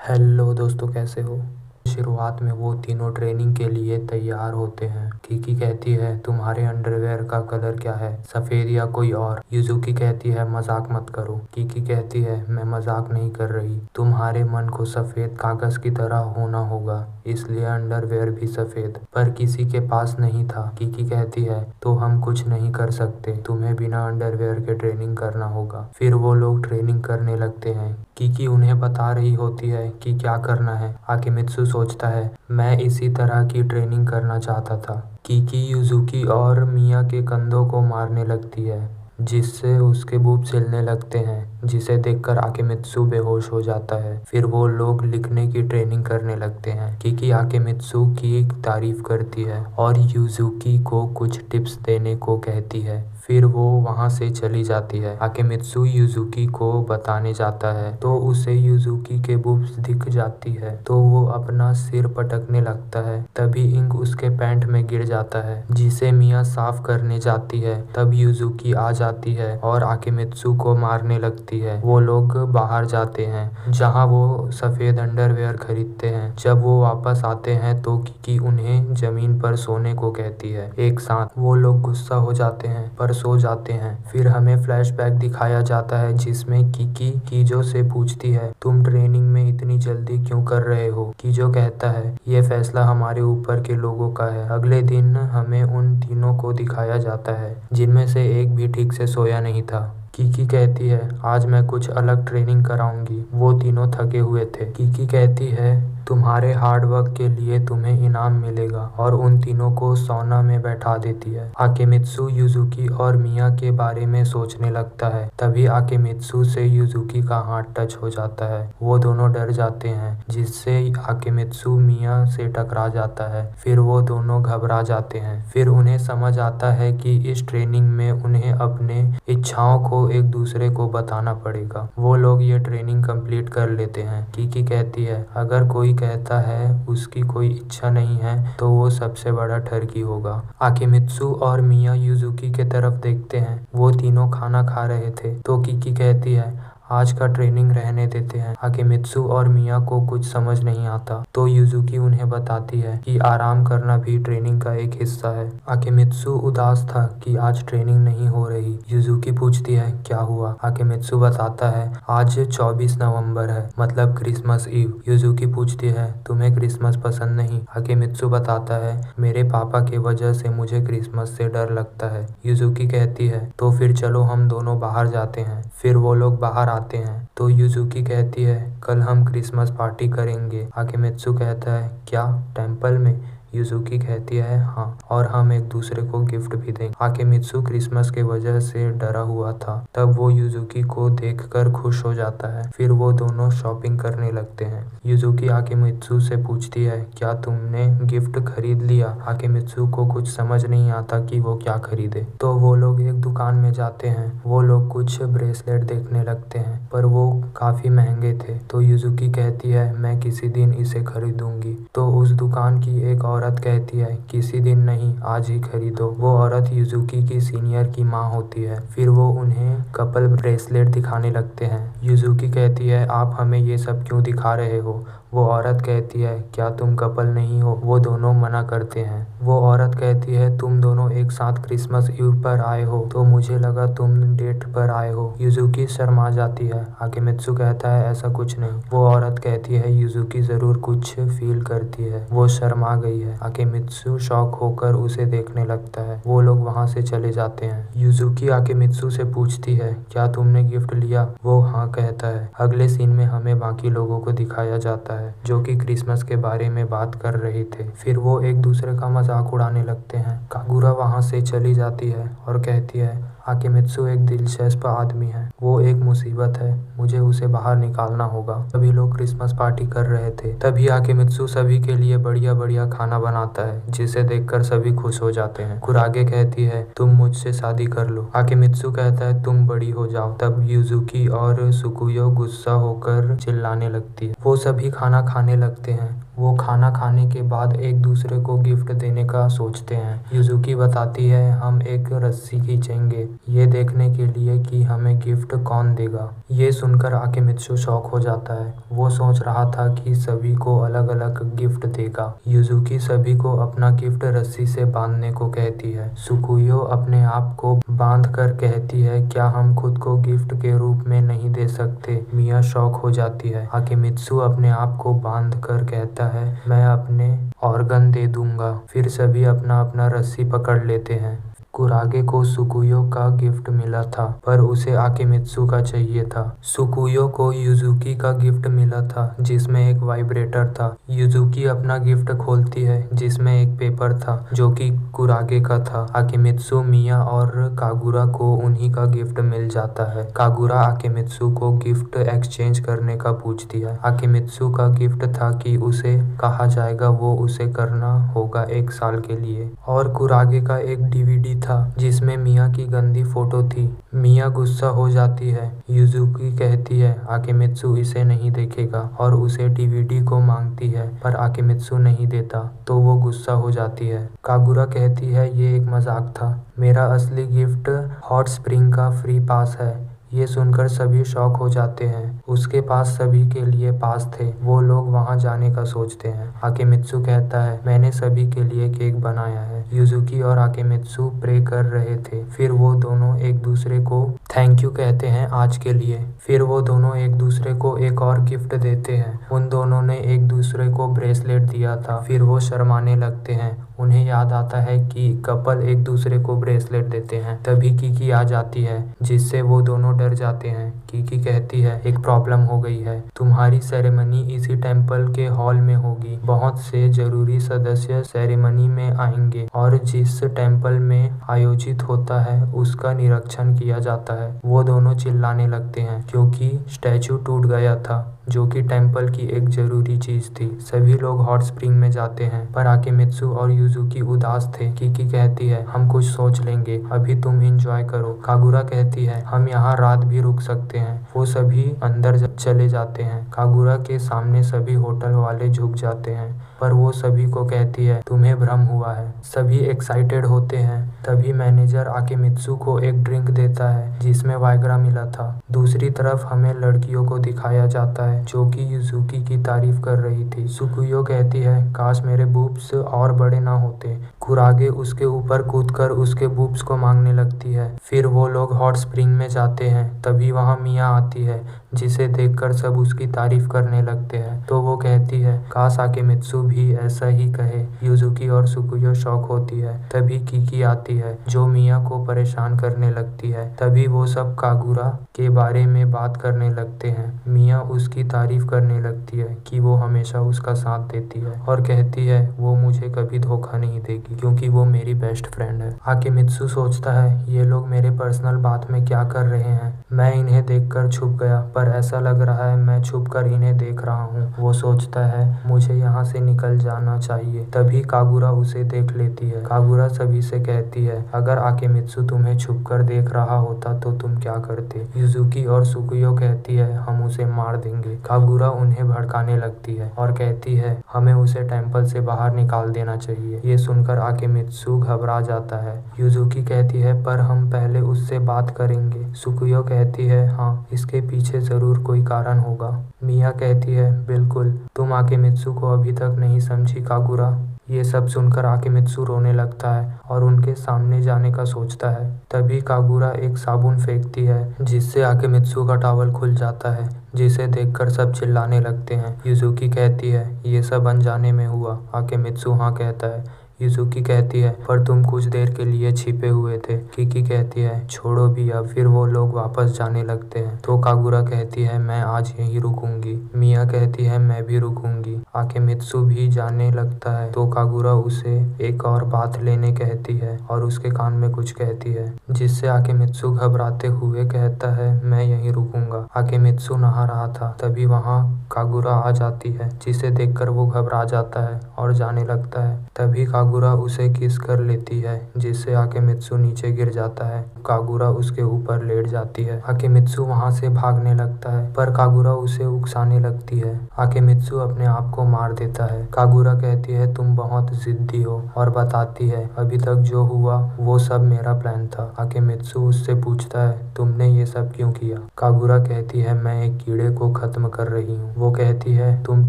Hello दोस्तों, कैसे हो। शुरुआत में वो तीनों ट्रेनिंग के लिए तैयार होते हैं। किकी कहती है, तुम्हारे अंडरवेयर का कलर क्या है, सफेद या कोई और। युजुकी कहती है, मजाक मत करो। किकी कहती है, मैं मजाक नहीं कर रही। तुम्हारे मन को सफेद कागज की तरह होना होगा, इसलिए अंडरवेयर भी सफेद। पर किसी के पास नहीं था। किकी कहती है, तो हम कुछ नहीं कर सकते, तुम्हें बिना अंडरवेयर के ट्रेनिंग करना होगा। फिर वो लोग ट्रेनिंग करने लगते हैं। किकी उन्हें बता रही होती है कि क्या करना है। आकिमित्सु सोचता है, मैं इसी तरह की ट्रेनिंग करना चाहता था। किकी युजुकी और मिया के कंधों को मारने लगती है, जिससे उसके बूब सिलने लगते हैं, जिसे देखकर आकिमित्सु बेहोश हो जाता है। फिर वो लोग लिखने की ट्रेनिंग करने लगते हैं। किकी आकिमित्सु की तारीफ करती है और युजुकी को कुछ टिप्स देने को कहती है। फिर वो वहाँ से चली जाती है। आकिमित्सु युजुकी को बताने जाता है तो उसे युजुकी के बूब्स दिख जाती है, तो वो अपना सिर पटकने लगता है। तभी इंक उसके पैंट में गिर जाता है, जिसे मिया साफ करने जाती है। तब युजुकी आ जाती है और आकिमित्सु को मारने लगती है। वो लोग बाहर जाते हैं, जहाँ वो सफेद अंडरवेयर खरीदते हैं। जब वो वापस आते हैं तो किकी उन्हें जमीन पर सोने को कहती है। एक साथ वो लोग गुस्सा हो जाते हैं पर सो जाते हैं। फिर हमें फ्लैशबैक दिखाया जाता है, जिसमें किकी कीजो से पूछती है, तुम ट्रेनिंग में इतनी जल्दी क्यों कर रहे हो। कीजो कहता है, ये फैसला हमारे ऊपर के लोगों का है। अगले दिन हमें उन तीनों को दिखाया जाता है, जिनमें से एक भी ठीक से सोया नहीं था। किकी कहती है, आज मैं कुछ अलग ट्रेनिंग कराऊंगी। वो तीनों थके हुए थे। किकी कहती है, तुम्हारे हार्ड वर्क के लिए तुम्हें इनाम मिलेगा, और उन तीनों को सौना में बैठा देती है। आकिमित्सु युजुकी और मिया के बारे में सोचने लगता है। तभी आकिमित्सु से युजुकी का हाथ टच हो जाता है। वो दोनों डर जाते हैं, जिससे आकिमित्सु मिया से टकरा जाता है। फिर वो दोनों घबरा जाते हैं। फिर उन्हें समझ आता है कि इस ट्रेनिंग में उन्हें अपने इच्छाओं को एक दूसरे को बताना पड़ेगा। वो लोग ये ट्रेनिंग कंप्लीट कर लेते हैं। किकी कहती है, अगर कोई कहता है उसकी कोई इच्छा नहीं है तो वो सबसे बड़ा ठरकी होगा। आकिमित्सु और मिया युजुकी के तरफ देखते हैं। वो तीनों खाना खा रहे थे तो किकी कहती है, आज का ट्रेनिंग रहने देते हैं। आकिमित्सु और मिया को कुछ समझ नहीं आता, तो युजुकी उन्हें बताती है कि आराम करना भी ट्रेनिंग का एक हिस्सा है। आकिमित्सु उदास था कि आज ट्रेनिंग नहीं हो रही। युजुकी पूछती है, क्या हुआ। आकिमित्सु बताता है, आज 24 नवंबर है, मतलब क्रिसमस ईव। युजुकी पूछती है, तुम्हें क्रिसमस पसंद नहीं। आकिमित्सु बताता है, मेरे पापा के वजह से मुझे क्रिसमस से डर लगता है। युजुकी कहती है, तो फिर चलो हम दोनों बाहर जाते हैं। फिर वो लोग बाहर आते हैं तो युजुकी कहती है, कल हम क्रिसमस पार्टी करेंगे। आकिमित्सु कहता है, क्या टेम्पल में। युजुकी कहती है, हाँ, और हम एक दूसरे को गिफ्ट भी देंगे। आकिमित्सु क्रिसमस के वजह से डरा हुआ था। तब वो युजुकी को देखकर खुश हो जाता है। फिर वो दोनों शॉपिंग करने लगते हैं। युजुकी आकिमित्सु से पूछती है, क्या तुमने गिफ्ट खरीद लिया। आकिमित्सु को कुछ समझ नहीं आता कि वो क्या खरीदे, तो वो लोग एक दुकान में जाते हैं। वो लोग कुछ ब्रेसलेट देखने लगते हैं, पर वो काफी महंगे थे। तो युजुकी कहती है, मैं किसी दिन इसे खरीदूंगी। तो उस दुकान की एक औरत कहती है, किसी दिन नहीं, आज ही खरीदो। वो औरत युजुकी की सीनियर की माँ होती है। फिर वो उन्हें कपल ब्रेसलेट दिखाने लगते हैं। युजुकी कहती है, आप हमें ये सब क्यों दिखा रहे हो। वो औरत कहती है, क्या तुम कपल नहीं हो। वो दोनों मना करते हैं। वो औरत कहती है, तुम दोनों एक साथ क्रिसमस ईव पर आए हो, तो मुझे लगा तुम डेट पर आए हो। युजुकी शर्मा जाती है। आकिमित्सु कहता है, ऐसा कुछ नहीं। वो औरत कहती है, युजुकी जरूर कुछ फील करती है, वो शर्मा गई है। आकिमित्सु शॉक होकर उसे देखने लगता है। वो लोग वहाँ से चले जाते हैं। युजुकी आकिमित्सु से पूछती है, क्या तुमने गिफ्ट लिया। वो हाँ कहता है। अगले सीन में हमें बाकी लोगों को दिखाया जाता है, जो कि क्रिसमस के बारे में बात कर रहे थे। फिर वो एक दूसरे का मजाक उड़ाने लगते हैं। कागुरा वहाँ से चली जाती है और कहती है, आकिमित्सु एक दिलचस्प आदमी है, वो एक मुसीबत है, मुझे उसे बाहर निकालना होगा। सभी लोग क्रिसमस पार्टी कर रहे थे। तभी आकिमित्सु सभी के लिए बढ़िया बढ़िया खाना बनाता है, जिसे देखकर सभी खुश हो जाते हैं। कुरागे कहती है, तुम मुझसे शादी कर लो। आकिमित्सु कहता है, तुम बड़ी हो जाओ। तब युजुकी और सुकुयो गुस्सा होकर चिल्लाने लगती है। वो सभी खाना खाने लगते हैं। वो खाना खाने के बाद एक दूसरे को गिफ्ट देने का सोचते हैं। युजुकी बताती है हम एक रस्सी खींचेंगे ये देखने के लिए कि हमें गिफ्ट कौन देगा। ये सुनकर आकेमित्सु शॉक हो जाता है। वो सोच रहा था कि सभी को अलग अलग गिफ्ट देगा। युजुकी सभी को अपना गिफ्ट रस्सी से बांधने को कहती है। सुकुयो अपने आप को बांध कर कहती है क्या हम खुद को गिफ्ट के रूप में नहीं दे सकते। मिया शॉक हो जाती है। आकेमित्सु अपने आप को बांध कर कहता है मैं अपने ऑर्गन दे दूंगा। फिर सभी अपना अपना रस्सी पकड़ लेते हैं। कुरागे को सुकुयो का गिफ्ट मिला था पर उसे आकेमित्सु का चाहिए था। सुकुयो को युजुकी का गिफ्ट मिला था जिसमें एक वाइब्रेटर था। युजुकी अपना गिफ्ट खोलती है जिसमें एक पेपर था जो कि कुरागे का था। आकेमित्सु, मिया और कागुरा को उन्हीं का गिफ्ट मिल जाता है। कागुरा आकेमित्सु को गिफ्ट एक्सचेंज करने का पूछती है। आकेमित्सु का गिफ्ट था कि उसे कहा जाएगा वो उसे करना होगा 1 साल के लिए। और कुरागे का एक डीवीडी था जिसमें मिया की गंदी फोटो थी। मिया गुस्सा हो जाती है। युजुकी कहती है आकेमित्सु इसे नहीं देखेगा और उसे डीवीडी को मांगती है पर आकेमित्सु नहीं देता तो वो गुस्सा हो जाती है। कागुरा कहती है ये एक मजाक था, मेरा असली गिफ्ट हॉट स्प्रिंग का फ्री पास है। ये सुनकर सभी शॉक हो जाते हैं। उसके पास सभी के लिए पास थे। वो लोग वहां जाने का सोचते हैं। आकेमित्सु कहता है मैंने सभी के लिए केक बनाया है। युजुकी और आकेमित्सु प्रे कर रहे थे। फिर वो दोनों एक दूसरे को थैंक यू कहते हैं आज के लिए। फिर वो दोनों एक दूसरे को एक और गिफ्ट देते हैं। उन दोनों ने एक दूसरे को ब्रेसलेट दिया था। फिर वो शर्माने लगते हैं। उन्हें याद आता है कि कपल एक दूसरे को ब्रेसलेट देते हैं। तभी कीकी आ जाती है जिससे वो दोनों डर जाते हैं। कीकी कहती है एक प्रॉब्लम हो गई है, तुम्हारी सेरेमनी इसी टेम्पल के हॉल में होगी। बहुत से जरूरी सदस्य सेरेमनी में आएंगे और जिस टेम्पल में आयोजित होता है उसका निरीक्षण किया जाता है। वो दोनों चिल्लाने लगते हैं क्योंकि स्टैचू टूट गया था जो कि टेम्पल की एक जरूरी चीज थी। सभी लोग हॉट स्प्रिंग में जाते हैं पर आकेमित्सु और युजुकी उदास थे। कीकी कहती है हम कुछ सोच लेंगे, अभी तुम एंजॉय करो। कागुरा कहती है हम यहाँ रात भी रुक सकते हैं। वो सभी अंदर चले जाते हैं। कागुरा के सामने सभी होटल वाले झुक जाते हैं पर वो सभी को कहती है तुम्हें भ्रम हुआ है। सभी एक्साइटेड होते हैं। तभी मैनेजर आकेमित्सु को एक ड्रिंक देता है जिसमें वाइग्रा मिला था। दूसरी तरफ हमें लड़कियों को दिखाया जाता है जो कि युजुकी की तारीफ कर रही थी। सुकुयो कहती है काश मेरे बूब्स और बड़े ना होते। कुरागे उसके ऊपर कूदकर उसके बूब्स को मांगने लगती है। फिर वो लोग हॉट स्प्रिंग में जाते हैं। तभी वहाँ मिया आती है जिसे देखकर सब उसकी तारीफ करने लगते हैं। तो वो कहती है काश आकेमित्सु भी ऐसा ही कहे। युजुकी और सुकुयो शॉक होती है। तभी कीकी आती है जो मिया को परेशान करने लगती है। तभी वो सब कागुरा के बारे में बात करने लगते हैं। मिया उसकी तारीफ करने लगती है कि वो हमेशा उसका साथ देती है और कहती है वो मुझे कभी धोखा नहीं देगी क्योंकि वो मेरी बेस्ट फ्रेंड है। आकेमित्सु सोचता है ये लोग मेरे पर्सनल बात में क्या कर रहे हैं। मैं इन्हें देखकर छुप गया पर ऐसा लग रहा है मैं छुप कर इन्हें देख रहा हूँ। वो सोचता है मुझे यहाँ से निकल जाना चाहिए। तभी कागुरा उसे देख लेती है। कागुरा सभी से कहती है अगर आकेमित्सु तुम्हें छुप कर देख रहा होता तो तुम क्या करते। युजुकी और सुकुयो कहती है हम उसे मार देंगे। कागुरा उन्हें भड़काने लगती है और कहती है हमें उसे टेम्पल से बाहर निकाल देना चाहिए। ये सुनकर आकेमित्सु घबरा जाता है। युजुकी कहती है पर हम पहले उससे बात करेंगे। सुकुयो कहती है हाँ इसके पीछे जरूर कोई कारण होगा। मिया कहती है बिल्कुल, तुम आकेमित्सु को अभी तक नहीं समझी कागुरा। ये सब सुनकर आकेमित्सु रोने लगता है और उनके सामने जाने का सोचता है। तभी कागुरा एक साबुन फेंकती है जिससे आकेमित्सु का टॉवल खुल जाता है जिसे देखकर सब चिल्लाने लगते हैं। युजुकी कहती है ये सब अनजाने में हुआ। आकेमित्सु हाँ कहता है। युजुकी कहती है पर तुम कुछ देर के लिए छिपे हुए थे। कीकी कहती है छोड़ो भी अब। फिर वो लोग वापस जाने लगते हैं तो कागुरा कहती है मैं आज यहीं रुकूंगी। मिया कहती है मैं भी रुकूंगी। आकेमित्सु भी जाने लगता है तो कागुरा उसे एक और बात लेने कहती है और उसके कान में कुछ कहती है जिससे आकेमित्सु घबराते हुए कहता है मैं यहीं रुकूंगा। आकेमित्सु नहा रहा था। तभी वहाँ कागुरा आ जाती है जिसे देखकर वो घबरा जाता है और जाने लगता है। तभी कागुरा उसे किस कर लेती है जिससे आकेमित्सु नीचे गिर जाता है। कागुरा उसके ऊपर लेट जाती है। आकेमित्सु वहां से भागने लगता है पर कागुरा उसे उकसाने लगती है। आकेमित्सु अपने आप को मार देता है। कागुरा कहती है तुम बहुत जिद्दी हो और बताती है अभी तक जो हुआ वो सब मेरा प्लान था। आकेमित्सु उससे पूछता है तुमने ये सब क्यों किया। कागुरा कहती है मैं एक कीड़े को खत्म कर रही हूँ। वो कहती है तुम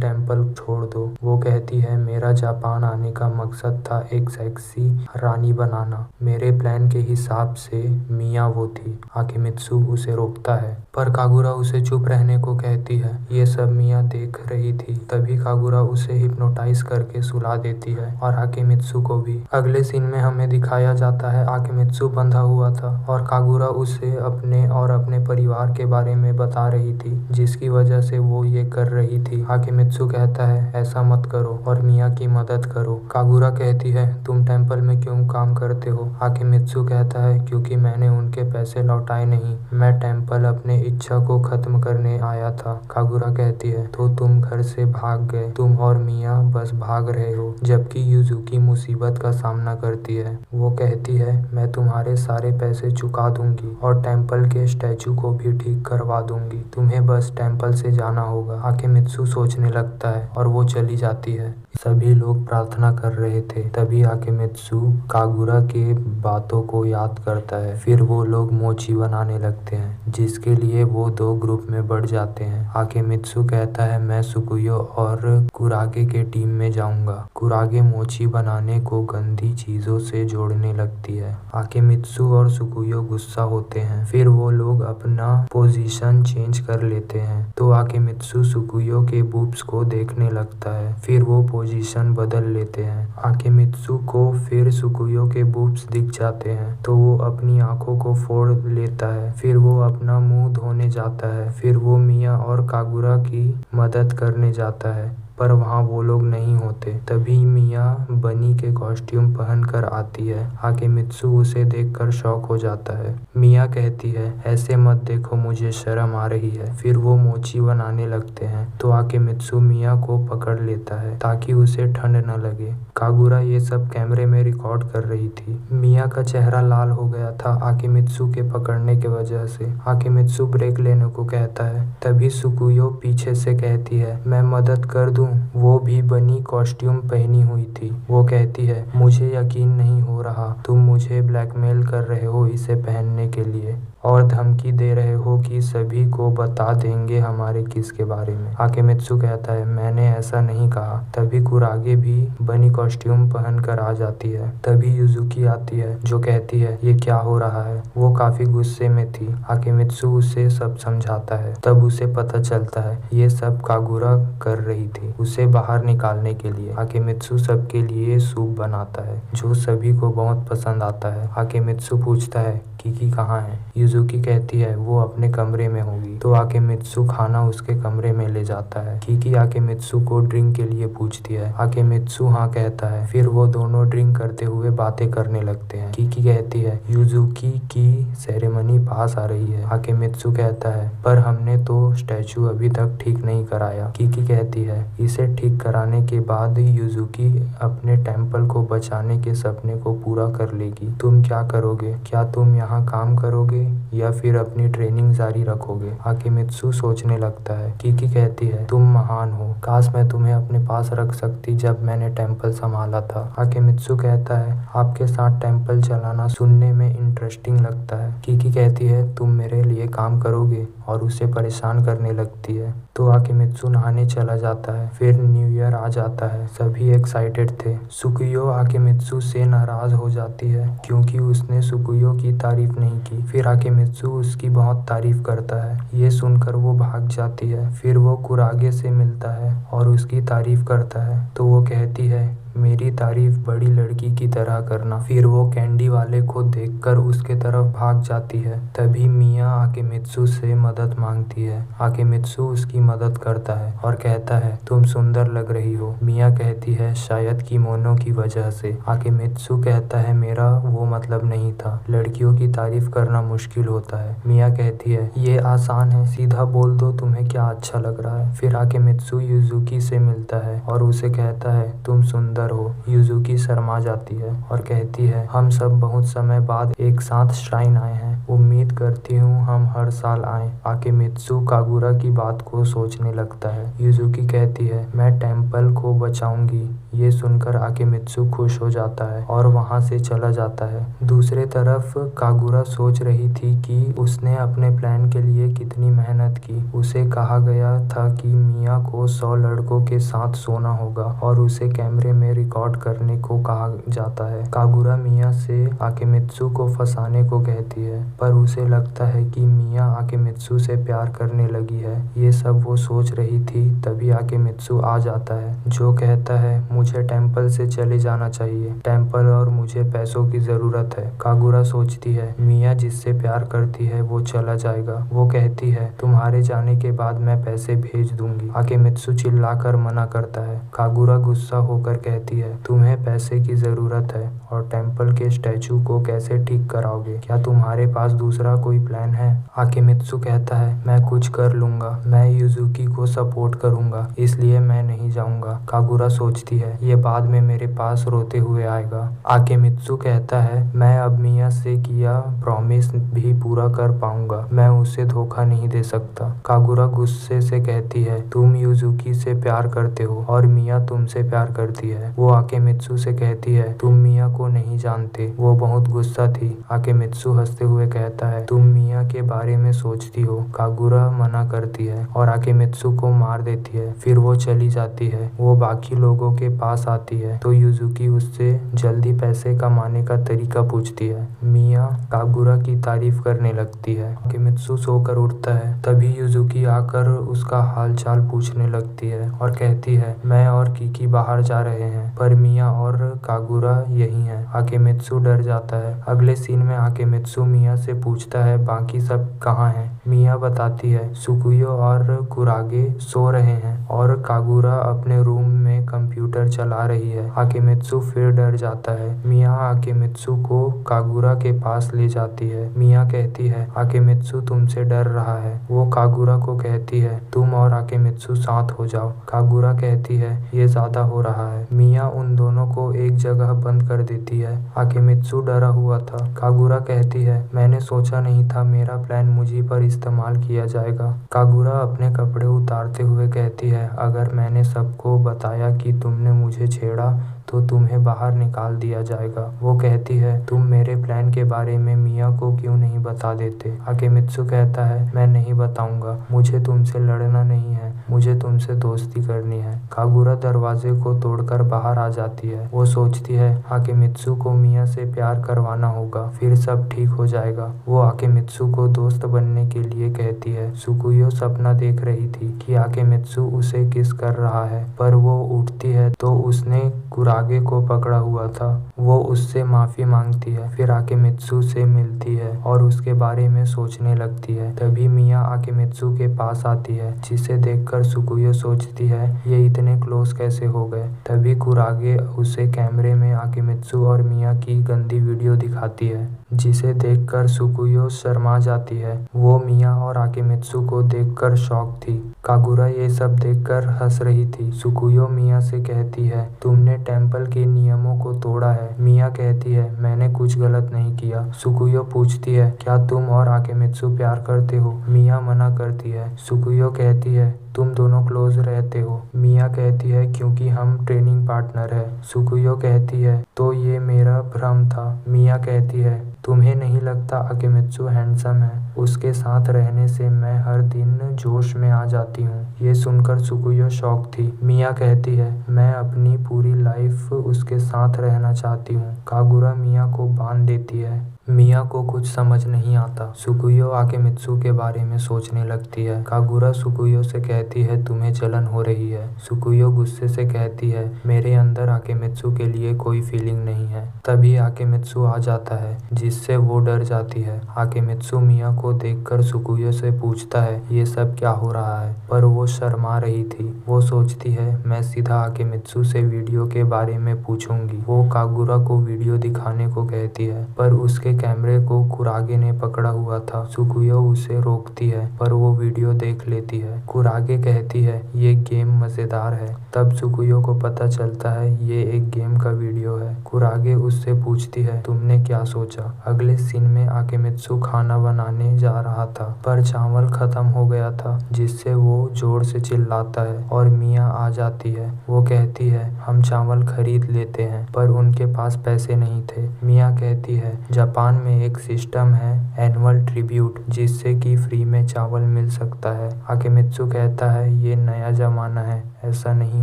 टेम्पल छोड़ दो। वो कहती है मेरा जापान आने का मकसद था एक सेक्सी रानी बनाना। मेरे प्लान के हिसाब से मिया वो थी। आकेमित्सु उसे रोकता है पर कागुरा उसे चुप रहने को कहती है। ये सब मिया देख रही थी। तभी कागुरा उसे हिप्नोटाइज करके सुला देती है और आकेमित्सु को भी। अगले सीन में हमें दिखाया जाता है आकेमित्सु बंधा हुआ था और कागुरा उसे अपने और अपने परिवार के बारे में बता रही थी जिसकी वजह से वो ये कर रही थी। आकेमित्सु कहता है ऐसा मत करो और मिया की मदद करो। कागुरा कहती है तुम टेम्पल में क्यों काम करते हो। आकेमित्सु कहता है क्योंकि मैंने उनके पैसे लौटाए नहीं, मैं टेम्पल अपने इच्छा को खत्म करने आया था। कागुरा कहती है तो तुम घर से भाग गए, तुम और मिया बस भाग रहे हो जबकि युजुकी मुसीबत का सामना करती है। वो कहती है मैं तुम्हारे सारे पैसे चुका दूंगी और टेम्पल के स्टैचू को भी ठीक करवा दूंगी, तुम्हें बस टेम्पल से जाना होगा। आकेमित्सु सोचने लगता है और वो चली जाती है। सभी लोग प्रार्थना कर रहे थे तभी आकेमित्सु कागुरा के बातों को याद करता है। फिर वो लोग मोची बनाने लगते हैं जिसके लिए वो दो ग्रुप में बढ़ जाते हैं। आकेमित्सु कहता है मैं सुकुयो और कुरागे के टीम में जाऊंगा। कुरागे मोची बनाने को गंदी चीजों से जोड़ने लगती है। आकेमित्सु और सुकुयो गुस्सा होते हैं। फिर वो लोग अपना पोजीशन चेंज कर लेते हैं तो आकेमित्सु सुकुयो के बूब्स को देखने लगता है। फिर वो पोजीशन बदल लेते हैं। आकेमित्सु को फिर सुकुयो के बूब्स दिख जाते हैं तो वो अपनी आंखों को फोड़ लेता है। फिर वो अपना मुंह धोने जाता है। फिर वो मिया और कागुरा की मदद करने जाता है पर वहाँ वो लोग नहीं होते। तभी मिया बनी के कॉस्ट्यूम पहनकर आती है। आकेमित्सु उसे देखकर शॉक हो जाता है। मिया कहती है ऐसे मत देखो, मुझे शर्म आ रही है। फिर वो मोची बनाने लगते हैं तो आकेमित्सु मिया को पकड़ लेता है ताकि उसे ठंड न लगे। कागुरा ये सब कैमरे में रिकॉर्ड कर रही थी। मिया का चेहरा लाल हो गया था आकेमित्सु के पकड़ने के वजह से। आकेमित्सु ब्रेक लेने को कहता है तभी सुकुयो पीछे से कहती है मैं मदद कर दूं, वो भी बनी कॉस्ट्यूम पहनी हुई थी। वो कहती है मुझे यकीन नहीं हो रहा, तुम मुझे ब्लैकमेल कर रहे हो इसे पहनने के लिए और धमकी दे रहे हो कि सभी को बता देंगे हमारे किस के बारे में। आकेमित्सु कहता है मैंने ऐसा नहीं कहा। तभी कुरागे भी बनी कॉस्ट्यूम पहनकर आ जाती है। तभी युजुकी आती है जो कहती है ये क्या हो रहा है। वो काफी गुस्से में थी। आकेमित्सु उसे सब समझाता है। तब उसे पता चलता है ये सब कागुरा कर रही थी उसे बाहर निकालने के लिए। आकेमित्सु सबके लिए सूप बनाता है जो सभी को बहुत पसंद आता है। आकेमित्सु पूछता है किकी कहाँ है। युजुकी कहती है वो अपने कमरे में होगी तो आकेमित्सु खाना उसके कमरे में ले जाता है। किकी आकेमित्सु को ड्रिंक के लिए पूछती है। आकेमित्सु हाँ कहता है। फिर वो दोनों ड्रिंक करते हुए बातें करने लगते हैं। किकी कहती है युजुकी की सेरेमनी पास आ रही है। आकेमित्सु कहता है पर हमने तो स्टैचू अभी तक ठीक नहीं कराया। किकी कहती है इसे ठीक कराने के बाद युजुकी अपने टेम्पल को बचाने के सपने को पूरा कर लेगी। तुम क्या करोगे, क्या तुम यहाँ काम करोगे या फिर अपनी ट्रेनिंग जारी रखोगे। आकेमित्सु सोचने लगता है। किकी कहती है तुम महान हो, काश मैं तुम्हें अपने पास रख सकती जब मैंने टेम्पल संभाला था। आकेमित्सु कहता है आपके साथ टेम्पल चलाना सुनने में इंटरेस्टिंग लगता है। किकी कहती है तुम मेरे लिए काम करोगे और उसे परेशान करने लगती है। तो आकेमित्सु नहाने चला जाता है। फिर न्यू ईयर आ जाता है। सभी एक्साइटेड थे। सुकुयो आकेमित्सु से नाराज हो जाती है क्योंकि उसने सुकुयो की तारीफ नहीं की। फिर आकेमित्सु उसकी बहुत तारीफ करता है। ये सुनकर वो भाग जाती है। फिर वो कुरागे से मिलता है और उसकी तारीफ करता है तो वो कहती है मेरी तारीफ बड़ी लड़की की तरह करना। फिर वो कैंडी वाले को देखकर उसके तरफ भाग जाती है। तभी मिया आकेमित्सु से मदद मांगती है। आकेमित्सु उसकी मदद करता है और कहता है तुम सुंदर लग रही हो। मिया कहती है शायद किमोनो की वजह से। आकेमित्सु कहता है मेरा वो मतलब नहीं था, लड़कियों की तारीफ करना मुश्किल होता है। मिया कहती है ये आसान है, सीधा बोल दो तुम्हें क्या अच्छा लग रहा है। फिर आकेमित्सु युजुकी से मिलता है और उसे कहता है तुम सुंदर डर हो। युजुकी शर्मा जाती है और कहती है हम सब बहुत समय बाद एक साथ श्राइन आए हैं, उम्मीद करती हूँ हम हर साल आएं। आकेमित्सु कागुरा की बात को सोचने लगता है। युजुकी कहती है मैं टेम्पल को बचाऊंगी। ये सुनकर आकेमित्सु खुश हो जाता है और वहाँ से चला जाता है। दूसरे तरफ कागुरा सोच रही थी कि उसने अपने प्लान के लिए कितनी मेहनत की। उसे कहा गया था कि मिया को 100 लड़कों के साथ सोना होगा और उसे कैमरे में रिकॉर्ड करने को कहा जाता है। कागुरा मिया से आकेमित्सु को फंसाने को कहती है, पर उसे लगता है कि मिया आकेमित्सु से प्यार करने लगी है। ये सब वो सोच रही थी तभी आकेमित्सु आ जाता है, जो कहता है मुझे टेम्पल से चले जाना चाहिए। टेम्पल और मुझे पैसों की जरूरत है। कागुरा सोचती है मिया जिससे प्यार करती है वो चला जाएगा। वो कहती है तुम्हारे जाने के बाद मैं पैसे भेज दूंगी। आकेमित्सु चिल्लाकर मना करता है। कागुरा गुस्सा होकर कहती है तुम्हें पैसे की जरूरत है और टेम्पल के स्टैचू को कैसे ठीक कराओगे? क्या तुम्हारे पास दूसरा कोई प्लान है? आकेमित्सु कहता है मैं कुछ कर लूंगा, मैं युजुकी को सपोर्ट करूंगा, इसलिए मैं नहीं जाऊंगा। कागुरा सोचती है ये बाद में मेरे पास रोते हुए आएगा। आकेमित्सु कहता है मैं अब मिया से किया प्रॉमिस भी पूरा कर पाऊंगा, मैं उसे धोखा नहीं दे सकता। कागुरा गुस्से से कहती है तुम युजुकी से प्यार करते हो और मिया तुमसे प्यार करती है। वो आकेमित्सु से कहती है तुम मिया को नहीं जानते, वो बहुत गुस्सा थी। आकेमित्सु हंसते हुए कहता है तुम मिया के बारे में सोचती हो। कागुरा मना करती है और आकेमित्सु को मार देती है। फिर वो चली जाती है। वो बाकी लोगों के पास आती है तो युजुकी उससे जल्दी पैसे कमाने का तरीका पूछती है। मिया कागुरा की तारीफ करने लगती है। आकेमित्सु सोकर उठता है, तभी युजुकी आकर उसका हाल चाल पूछने लगती है और कहती है मैं और किकी बाहर जा रहे हैं, पर मिया और कागुरा यही हैं। आकेमित्सु डर जाता है। अगले सीन में आकेमित्सु मिया से पूछता है बाकी सब कहाँ हैं? मिया बताती है सुकुयो और कुरागे सो रहे हैं और कागुरा अपने रूम में कंप्यूटर चला रही है। आकेमित्सु फिर डर जाता है। मिया आकेमित्सु को कागुरा के पास ले जाती है। मिया कहती है आकेमित्सु तुमसे डर रहा है। वो कागुरा को कहती है तुम और आकेमित्सु साथ हो जाओ। कागुरा कहती है ये ज्यादा हो रहा है। मिया उन दोनों को एक जगह बंद कर देती है। आकेमित्सु डरा हुआ था। कागुरा कहती है मैंने सोचा नहीं था मेरा प्लान मुझी पर इस्तेमाल किया जाएगा। कागुरा अपने कपड़े उतारते हुए कहती है अगर मैंने सबको बताया कि तुमने मुझे छेड़ा तो तुम्हें बाहर निकाल दिया जाएगा। वो कहती है तुम मेरे प्लान के बारे में मिया को क्यों नहीं बता देते? आकेमित्सु कहता है मैं नहीं बताऊंगा, मुझे तुमसे लड़ना नहीं है, मुझे तुमसे दोस्ती करनी है। कागुरा दरवाजे को तोड़कर बाहर आ जाती है। वो सोचती है आकेमित्सु को मिया से प्यार करवाना होगा, फिर सब ठीक हो जाएगा। वो आकेमित्सु को दोस्त बनने के लिए कहती है। सुकुयो सपना देख रही थी कि आकेमित्सु उसे किस कर रहा है, पर वो उठती है तो उसने कुरागे को पकड़ा हुआ था। वो उससे माफी मांगती है, फिर आकेमित्सु से मिलती है और उसके बारे में सोचने लगती है। तभी मिया आकेमित्सु के पास आती है, जिसे देखकर सुकुयो सोचती है ये इतने क्लोज कैसे हो गए। तभी कुरागे उसे कैमरे में आकेमित्सु और मिया की गंदी वीडियो दिखाती है, जिसे देखकर सुकुयो शर्मा जाती है। वो मिया और आकेमित्सु को देखकर शॉक थी। कागुरा ये सब देखकर हंस रही थी। सुकुयो मिया से कहती है तुमने टेम्पल के नियमों को तोड़ा है। मिया कहती है मैंने कुछ गलत नहीं किया। सुकुयो पूछती है क्या तुम और आकेमित्सु प्यार करते हो? मिया मना करती है। सुकुयो कहती है तुम दोनों क्लोज रहते हो। मिया कहती है क्योंकि हम ट्रेनिंग पार्टनर है। सुकुयो कहती है तो ये मेरा भ्रम था। मिया कहती है तुम्हें नहीं लगता आकेमित्सु हैंडसम है? उसके साथ रहने से मैं हर दिन जोश में आ जाती हूँ। ये सुनकर सुकुयो शॉक थी। मिया कहती है मैं अपनी पूरी लाइफ उसके साथ रहना चाहती हूँ। कागुरा मिया को बांध देती है। मिया को कुछ समझ नहीं आता। सुकुयो आकेमित्सु के बारे में सोचने लगती है। कागुरा सुकुयो से कहती है तुम्हें जलन हो रही है। सुकुयो गुस्से से कहती है मेरे अंदर आकेमित्सु के लिए कोई फीलिंग नहीं है। तभी आकेमित्सु आ जाता है, जिससे वो डर जाती है। आकेमित्सु मिया को देखकर सुकुयो से पूछता है ये सब क्या हो रहा है, पर वो शर्मा रही थी। वो सोचती है मैं सीधा आकेमित्सु से वीडियो के बारे में पूछूंगी। वो कागुरा को वीडियो दिखाने को कहती है, पर उसके कैमरे को कुरागे ने पकड़ा हुआ था। सुकुयो उसे रोकती है पर वो वीडियो देख लेती है। कुरागे कहती है ये गेम मजेदार है। तब सुकुयो को पता चलता है ये एक गेम का वीडियो है। कुरागे उससे पूछती है तुमने क्या सोचा। अगले सीन में आकेमित्सु खाना बनाने जा रहा था पर चावल खत्म हो गया था, जिससे वो जोर से चिल्लाता है और मिया आ जाती है। वो कहती है हम चावल खरीद लेते हैं पर उनके पास पैसे नहीं थे। मिया कहती है जापान में एक सिस्टम है एनुअल ट्रिब्यूट, जिससे कि फ्री में चावल मिल सकता है। आकेमित्सु कहता है ये नया जमाना है, ऐसा नहीं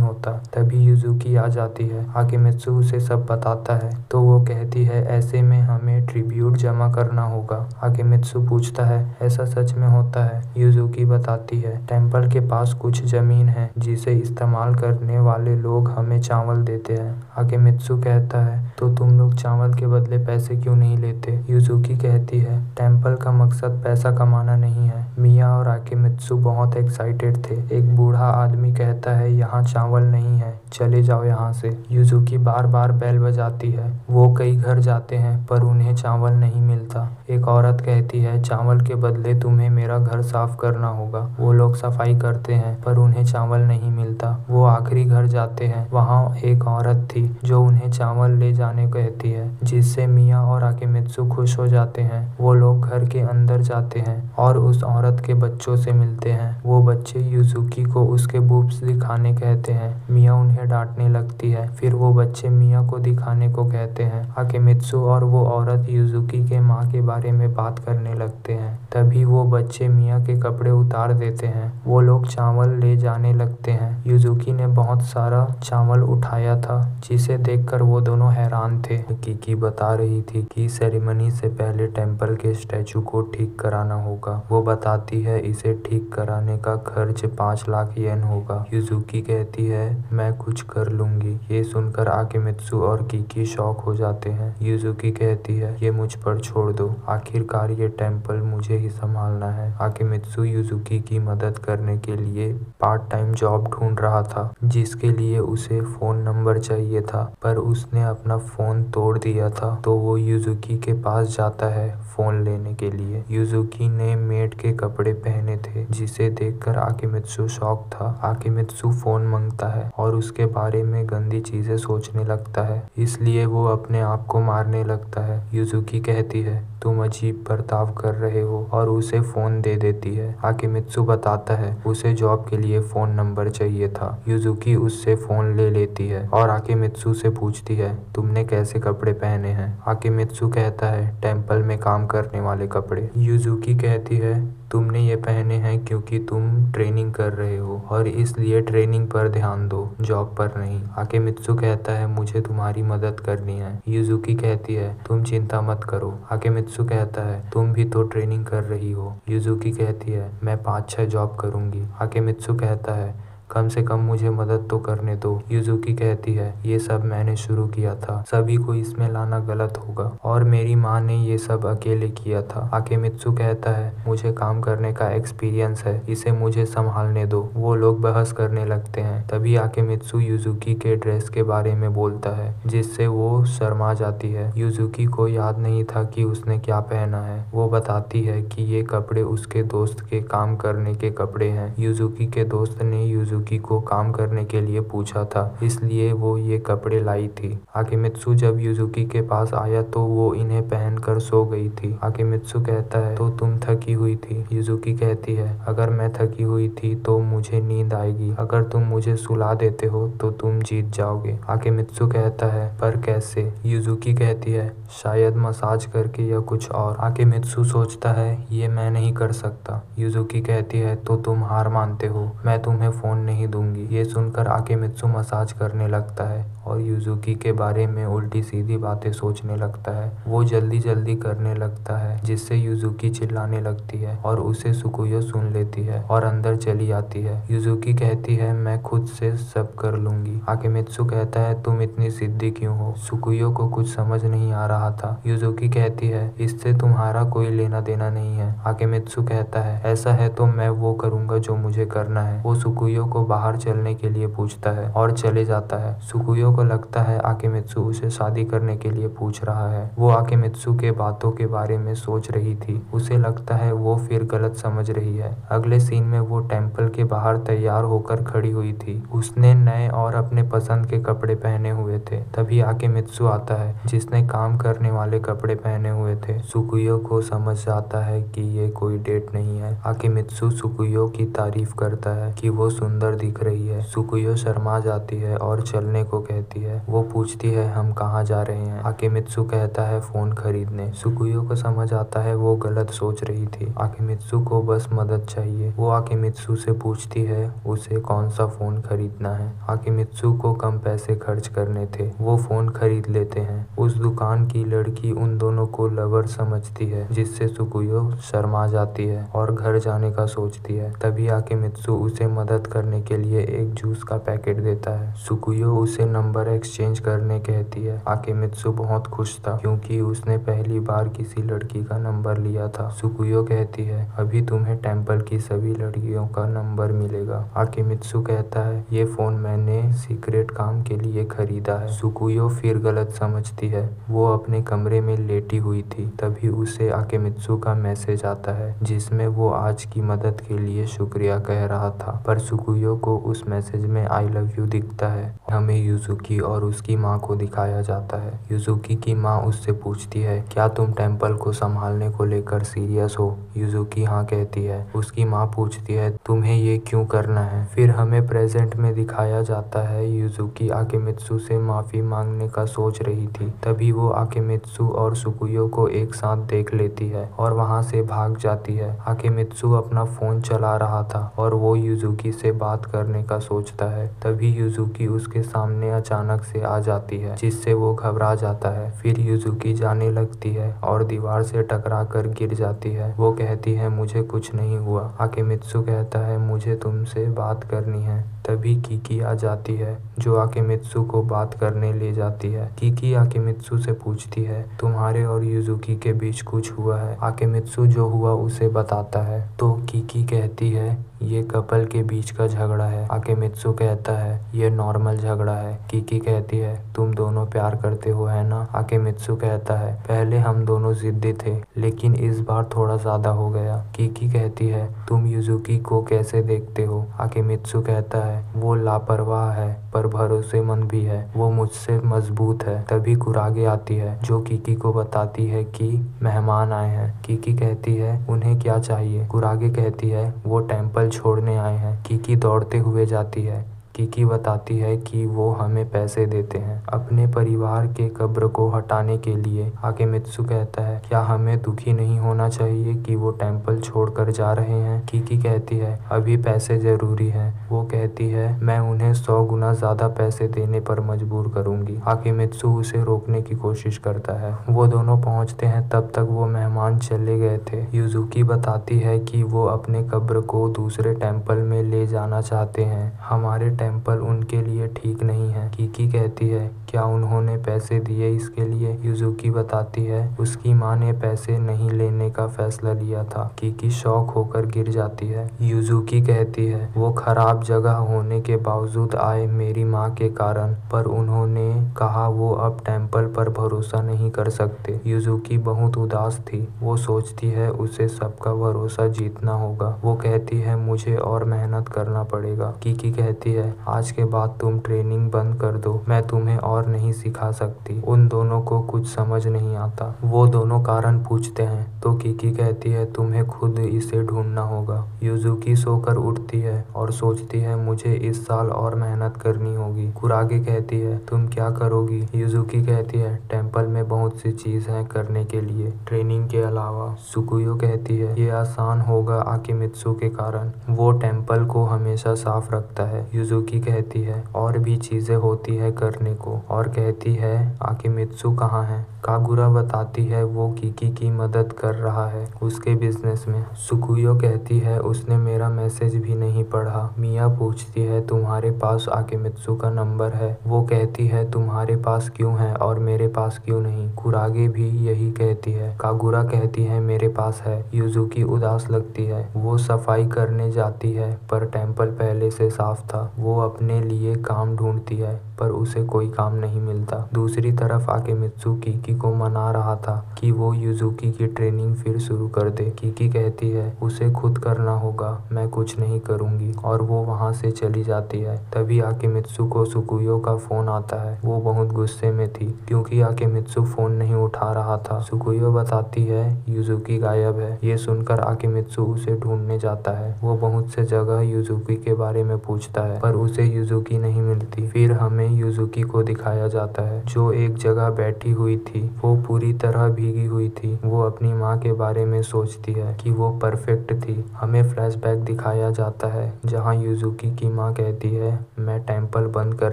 होता। तभी युजुकी आ जाती है। आकेमित्सु उसे सब बताता है तो वो कहती है ऐसे में हमें ट्रिब्यूट जमा करना होगा। आकेमित्सु पूछता है ऐसा सच में होता है। युजुकी बताती है टेम्पल के पास कुछ जमीन है जिसे इस्तेमाल करने वाले लोग हमें चावल देते हैं। आकेमित्सु कहता है तो तुम लोग चावल के बदले पैसे क्यों नहीं लेते। युजुकी कहती है टेम्पल का मकसद पैसा कमाना नहीं है। मिया और आकेमित्सु बहुत एक्साइटेड थे। एक बूढ़ा आदमी कहता है यहाँ चावल नहीं है, चले जाओ यहाँ से। युजुकी बार बार बेल बजाती है। वो कई घर जाते हैं पर उन्हें चावल नहीं मिलता। एक औरत कहती है चावल के बदले तुम्हें मेरा घर साफ करना होगा। वो लोग सफाई करते हैं पर उन्हें चावल नहीं मिलता। वो आखिरी घर जाते हैं। वहाँ एक औरत थी जो उन्हें चावल ले जाने कहती है, जिससे मिया और आकेमित्सु खुश हो जाते हैं। वो लोग घर के अंदर जाते हैं और उस औरत के बच्चों से मिलते हैं। वो बच्चे युजुकी को उसके बूब्स दिखाने कहते हैं। मिया उन्हें डांटने लगती है। फिर वो बच्चे मिया को दिखाने को कहते हैं। आकेमित्सु और वो औरत युजुकी के माँ के बारे में बात करने लगते हैं। तभी वो बच्चे मिया के कपड़े उतार देते हैं। वो लोग चावल ले जाने लगते हैं। युजुकी ने बहुत सारा चावल उठाया था, जिसे देखकर वो दोनों हैरान थे। किकी बता रही थी कि सेरेमनी से पहले टेम्पल के स्टैचू को ठीक कराना होगा। वो बताती है इसे ठीक कराने का खर्च 5 लाख येन होगा। युजुकी कहती है मैं कुछ कर लूंगी। ये सुनकर आकेमित्सु और किकी शॉक हो जाते हैं। युजुकी कहती है ये मुझ पर छोड़ दो, आखिरकार ये टेम्पल मुझे ही संभालना है। आकेमित्सु युजुकी की मदद करने के लिए पार्ट टाइम जॉब ढूंढ रहा था, जिसके लिए उसे फोन नंबर चाहिए था, पर उसने अपना फोन तोड़ दिया था। तो वो युजुकी के पास जाता है फोन लेने के लिए। युजुकी ने मेड के कपड़े पहने थे, जिसे देखकर आकेमित्सु शॉक था। आकेमित्सु फोन मांगता है और उसके बारे में गंदी चीजें सोचने लगता है, इसलिए वो अपने आप को मारने लगता है। युजुकी कहती है तुम अजीब बर्ताव कर रहे हो और उसे फोन दे देती है। आकेमित्सु बताता है उसे जॉब के लिए फोन नंबर चाहिए था। युजुकी उससे फोन ले लेती है और आकेमित्सु से पूछती है तुमने कैसे कपड़े पहने हैं। आकेमित्सु कहता है टेम्पल में काम करने वाले कपड़े। युजुकी कहती है तुमने ये पहने हैं क्योंकि तुम ट्रेनिंग कर रहे हो और इसलिए ट्रेनिंग पर ध्यान दो, जॉब पर नहीं। आकेमित्सु कहता है मुझे तुम्हारी मदद करनी है। युजुकी कहती है तुम चिंता मत करो। आकेमित्सु कहता है तुम भी तो ट्रेनिंग कर रही हो। युजुकी कहती है मैं 5-6 जॉब करूंगी। आकेमित्सु कहता है कम से कम मुझे मदद तो करने दो। युजुकी कहती है ये सब मैंने शुरू किया था, सभी को इसमें लाना गलत होगा और मेरी माँ ने ये सब अकेले किया था। आकेमित्सु कहता है मुझे काम करने का एक्सपीरियंस है, इसे मुझे संभालने दो। वो लोग बहस करने लगते हैं। तभी आकेमित्सु युजुकी के ड्रेस के बारे में बोलता है, जिससे वो शर्मा जाती है। युजुकी को याद नहीं था कि उसने क्या पहना है। वो बताती है कि ये कपड़े उसके दोस्त के काम करने के कपड़े हैं। युजुकी के दोस्त ने युजुकी को काम करने के लिए पूछा था, इसलिए वो ये कपड़े लाई थी। आकेमित्सु जब युजुकी के पास आया तो वो इन्हें पहनकर सो गई थी। आकेमित्सु कहता है तो तुम थकी हुई थी। युजुकी कहती है अगर मैं थकी हुई थी तो मुझे नींद आएगी, अगर तुम मुझे सुला देते हो तो तुम जीत जाओगे। आकेमित्सु कहता है पर कैसे। युजुकी कहती है शायद मसाज करके या कुछ और। आकेमित्सु सोचता है ये मैं नहीं कर सकता। युजुकी कहती है तो तुम हार मानते हो, मैं तुम्हें फोन नहीं दूंगी। ये सुनकर आकेमित्सु मसाज करने लगता है और युजुकी के बारे में उल्टी सीधी बातें सोचने लगता है। वो जल्दी जल्दी करने लगता है, जिससे युजुकी चिल्लाने लगती है और उसे सुकुयो सुन लेती है और अंदर चली आती है। युजुकी कहती है मैं खुद से सब कर लूंगी। आकेमित्सु कहता है तुम इतनी जिद्दी क्यों हो। सुकुयो को कुछ समझ नहीं आ रहा था। युजुकी कहती है इससे तुम्हारा कोई लेना देना नहीं है। आकेमित्सु कहता है ऐसा है तो मैं वो करूंगा जो मुझे करना है। वो सुकुयो को को बाहर चलने के लिए पूछता है और चले जाता है। सुकुयो को लगता है आकेमित्सु उसे शादी करने के लिए पूछ रहा है। वो आकेमित्सु के बातों के बारे में सोच रही थी। उसे लगता है वो फिर गलत समझ रही है। अगले सीन में वो टेम्पल के बाहर तैयार होकर खड़ी हुई थी। उसने नए और अपने पसंद के कपड़े पहने हुए थे। तभी आकेमित्सु आता है जिसने काम करने वाले कपड़े पहने हुए थे। सुकुयो को समझ आता है कि ये कोई डेट नहीं है। आकेमित्सु सुकुयो की तारीफ करता है कि वो सुंदर दिख रही है। सुकुयो शर्मा जाती है और चलने को कहती है। वो पूछती है हम कहाँ जा रहे हैं। आकेमित्सु कहता है फोन खरीदने। सुकुयो को समझ आता है वो गलत सोच रही थी। आकेमित्सु को बस मदद चाहिए। वो आकेमित्सु से पूछती है उसे कौन सा फोन खरीदना है। आकेमित्सु को कम पैसे खर्च करने थे। वो फोन खरीद लेते हैं। उस दुकान की लड़की उन दोनों को लवर समझती है जिससे सुकुयो शर्मा जाती है और घर जाने का सोचती है। तभी आकेमित्सु उसे मदद करने के लिए एक जूस का पैकेट देता है। सुकुयो उसे नंबर एक्सचेंज करने कहती है। आकेमित्सु बहुत खुश था क्योंकि उसने पहली बार किसी लड़की का नंबर लिया था। सुकुयो कहती है अभी तुम्हें टेम्पल की सभी लड़कियों का नंबर मिलेगा। आकेमित्सु कहता है ये फोन मैंने सीक्रेट काम के लिए खरीदा है। सुकुयो फिर गलत समझती है। वो अपने कमरे में लेटी हुई थी। तभी उसे आकेमित्सु का मैसेज आता है जिसमें वो आज की मदद के लिए शुक्रिया कह रहा था। पर सुकुयो को उस मैसेज में आई लव यू दिखता है। हमें युजुकी और उसकी माँ को दिखाया जाता है। युजुकी की माँ उससे पूछती है क्या तुम टेम्पल को संभालने को लेकर सीरियस हो। युजुकी हाँ कहती है। उसकी माँ पूछती है तुम्हें ये क्यों करना है। फिर हमें प्रेजेंट में दिखाया जाता है युजुकी आकेमित्सु से माफी मांगने का सोच रही थी। तभी वो आकेमित्सु और सुकुयो को एक साथ देख लेती है और वहाँ से भाग जाती है। आकेमित्सु अपना फोन चला रहा था और वो युजुकी से बात करने का सोचता है। तभी युजुकी उसके सामने अचानक से आ जाती है जिससे वो घबरा जाता है। फिर युजुकी जाने लगती है और दीवार से टकरा कर गिर जाती है। वो कहती है मुझे कुछ नहीं हुआ। आकेमित्सु कहता है मुझे तुमसे बात करनी है। तभी कीकी आ जाती है जो आकेमित्सु को बात करने ले जाती है। कीकी आकेमित्सु से पूछती है तुम्हारे और युजुकी के बीच कुछ हुआ है। आकेमित्सु जो हुआ उसे बताता है तो कीकी कहती है ये कपल के बीच का झगड़ा है। आकेमित्सु कहता है ये नॉर्मल झगड़ा है। कीकी कहती है तुम दोनों प्यार करते हो है ना। आकेमित्सु कहता है पहले हम दोनों जिद्दी थे लेकिन इस बार थोड़ा ज्यादा हो गया। कीकी कहती है तुम युजुकी को कैसे देखते हो। आकेमित्सु कहता है वो लापरवाह है पर भरोसेमंद भी है। वो मुझसे मजबूत है। तभी कुरागे आती है जो कीकी को बताती है कि मेहमान आए हैं। कीकी कहती है उन्हें क्या चाहिए। कुरागे कहती है वो टेम्पल छोड़ने आए हैं। कीकी दौड़ते हुए जाती है। कीकी बताती है कि वो हमें पैसे देते हैं अपने परिवार के कब्र को हटाने के लिए। आकेमित्सु कहता है क्या हमें दुखी नहीं होना चाहिए कि वो टेम्पल छोड़कर जा रहे हैं। कीकी कहती है अभी पैसे जरूरी हैं। वो कहती है मैं उन्हें 100 गुना ज्यादा पैसे देने पर मजबूर करूंगी। आकेमित्सु उसे रोकने की कोशिश करता है। वो दोनों पहुंचते हैं तब तक वो मेहमान चले गए थे। युजुकी बताती है कि वो अपने कब्र को दूसरे टेम्पल में ले जाना चाहते हैं। हमारे टेम्पल उनके लिए ठीक नहीं है। कीकी कहती है क्या उन्होंने पैसे दिए इसके लिए। युजुकी बताती है उसकी माँ ने पैसे नहीं लेने का फैसला लिया था। कीकी शॉक होकर गिर जाती है। युजुकी कहती है वो खराब जगह होने के बावजूद आए मेरी माँ के कारण, पर उन्होंने कहा वो अब टेम्पल पर भरोसा नहीं कर सकते। युजुकी बहुत उदास थी। वो सोचती है उसे सबका भरोसा जीतना होगा। वो कहती है मुझे और मेहनत करना पड़ेगा। कीकी कहती है आज के बाद तुम ट्रेनिंग बंद कर दो, मैं तुम्हें और नहीं सिखा सकती। उन दोनों को कुछ समझ नहीं आता। वो दोनों कारण पूछते हैं तो कीकी कहती है तुम्हें खुद इसे ढूंढना होगा। युजुकी सोकर उठती है और सोचती है मुझे इस साल और मेहनत करनी होगी। कुरागे कहती है तुम क्या करोगी। युजुकी कहती है टेम्पल में बहुत सी चीज है करने के लिए ट्रेनिंग के अलावा। सुकुयो कहती है ये आसान होगा आकेमित्सु के कारण, वो टेम्पल को हमेशा साफ रखता है। युजुकी यूजुकी कहती है और भी चीजें होती है करने को और कहती है आकिमित्सु कहाँ है। कागुरा बताती है वो कीकी की मदद कर रहा है उसके बिजनेस में। सुकुयो कहती है उसने मेरा मैसेज भी नहीं पढ़ा। मिया पूछती है तुम्हारे पास आकिमित्सु का नंबर है। वो कहती है तुम्हारे पास क्यों है और मेरे पास क्यों नहीं। कुरागे भी यही कहती है। कागुरा कहती है मेरे पास है। यूजुकी उदास लगती है। वो सफाई करने जाती है पर टेम्पल पहले से साफ था। वो अपने लिए काम ढूंढती है पर उसे कोई काम नहीं मिलता। दूसरी तरफ आकिमित्सु कीकी को मना रहा था कि वो यूजुकी की ट्रेनिंग फिर शुरू कर दे। कीकी कहती है उसे खुद करना होगा, मैं कुछ नहीं करूंगी और वो वहाँ से चली जाती है। तभी आकिमित्सु को सुकुयो का फोन आता है। वो बहुत गुस्से में थी क्योंकि आकिमित्सु फोन नहीं उठा रहा था। सुकुयो बताती है यूजुकी गायब है। ये सुनकर आकिमित्सु उसे ढूंढने जाता है। वो बहुत से जगह यूजुकी के बारे में पूछता है पर उसे यूजुकी नहीं मिलती। फिर हमें यूजुकी को दिखाया जाता है जो एक जगह बैठी हुई थी। वो पूरी तरह भीगी हुई थी। वो अपनी माँ के बारे में सोचती है कि वो परफेक्ट थी। हमें फ्लैशबैक दिखाया जाता है जहाँ यूजुकी की माँ कहती है मैं टेम्पल बंद कर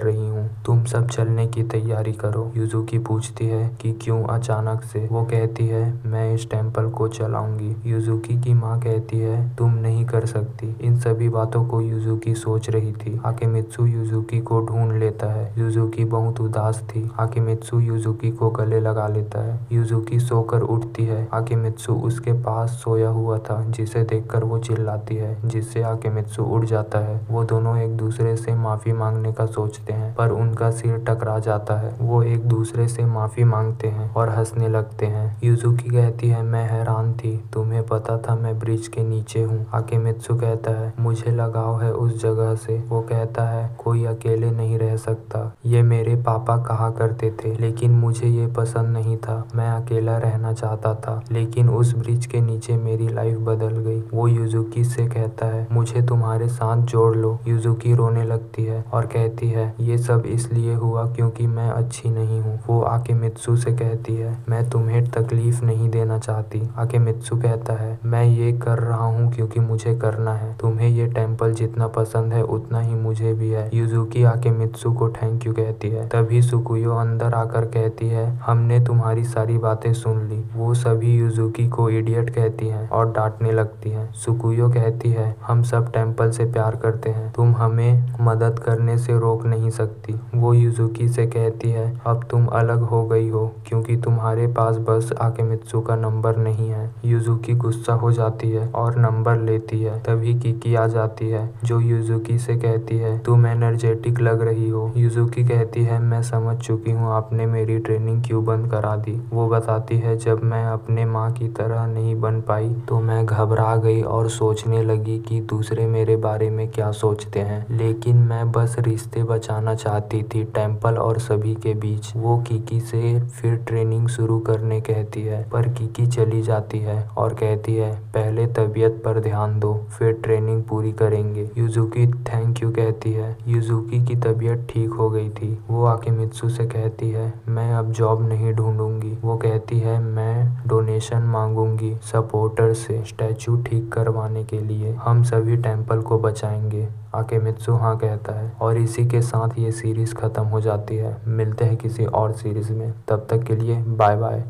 रही हूँ, तुम सब चलने की तैयारी करो। यूजुकी पूछती है कि क्यों अचानक से। वो कहती है मैं इस टेम्पल को चलाऊंगी। यूजुकी की माँ कहती है तुम नहीं कर सकती। इन सभी बातों को यूजुकी सोच रही थी। आकिमित्सु यूजुकी को ढूंढ लेता है। यूजुकी बहुत उदास थी। आकिमित्सु यूजुकी को गले लगा लेता है। यूजुकी सोकर उठती है। आकिमित्सु उसके पास सोया हुआ था जिसे देखकर वो चिल्लाती है जिससे आकिमित्सु उठ जाता है। वो दोनों एक दूसरे से माफी मांगने का सोचते हैं पर उनका सिर टकरा जाता है। वो एक दूसरे से माफी मांगते हैं और हंसने लगते हैं। यूजुकी कहती है मैं हैरान थी, तुम्हें पता था मैं ब्रिज के नीचे हूँ। आकिमित्सु कहता है मुझे लगाव है उस जगह से। वो कहता है कोई अकेले नहीं रह सकता, ये मेरे पापा कहा करते थे लेकिन मुझे ये पसंद नहीं था। मैं अकेला रहना चाहता था लेकिन उस ब्रिज के नीचे मेरी लाइफ बदल गई। वो यूजुकी से कहता है मुझे तुम्हारे साथ जोड़ लो। यूजुकी रोने लगती है और कहती है ये सब इसलिए हुआ क्योंकि मैं अच्छी नहीं हूँ। वो आकिमित्सु से कहती है मैं तुम्हें तकलीफ नहीं देना चाहती। आकिमित्सु कहता है मैं ये कर रहा हूँ क्योंकि मुझे करना है। तुम्हें ये टेम्पल जितना पसंद है उतना ही मुझे भी है। यूजुकी आकिमित्सु को थैंक यू कहती है। तभी सुकुयो अंदर आकर कहती है हमने तुम्हारी सारी बातें सुन ली। वो सभी यूजुकी को इडियट कहती हैं और डांटने लगती हैं। सुकुयो कहती है हम सब टेम्पल से प्यार करते हैं, तुम हमें मदद करने से रोक नहीं सकती। वो यूजुकी से कहती है अब तुम अलग हो गई हो क्योंकि तुम्हारे पास बस आकिमित्सु का नंबर नहीं है। यूजुकी गुस्सा हो जाती है और नंबर लेती है। तभी कीकी आ जाती है जो यूजुकी से कहती है तुम एनर्जेटिक लग रही हो। यूजुकी कहती है मैं समझ चुकी हूँ आपने मेरी ट्रेनिंग क्यों बंद करा दी। वो बताती है जब मैं अपने माँ की तरह नहीं बन पाई तो मैं घबरा गई और सोचने लगी कि दूसरे मेरे बारे में क्या सोचते हैं, लेकिन मैं बस रिश्ते बचाना चाहती थी टेम्पल और सभी के बीच। वो कीकी से फिर ट्रेनिंग शुरू करने कहती है पर कीकी चली जाती है और कहती है पहले तबीयत पर ध्यान दो फिर ट्रेनिंग पूरी करेंगे। यूजुकी थैंक यू कहती है। यूजुकी की तबीयत ठीक हो गई थी। वो आकिमित्सु से कहती है मैं अब जॉब नहीं ढूंढूंगी। वो कहती है मैं डोनेशन मांगूंगी सपोर्टर से स्टैचू ठीक करवाने के लिए। हम सभी टेम्पल को बचाएंगे। आकिमित्सु हाँ कहता है और इसी के साथ ये सीरीज खत्म हो जाती है। मिलते हैं किसी और सीरीज में, तब तक के लिए बाय बाय।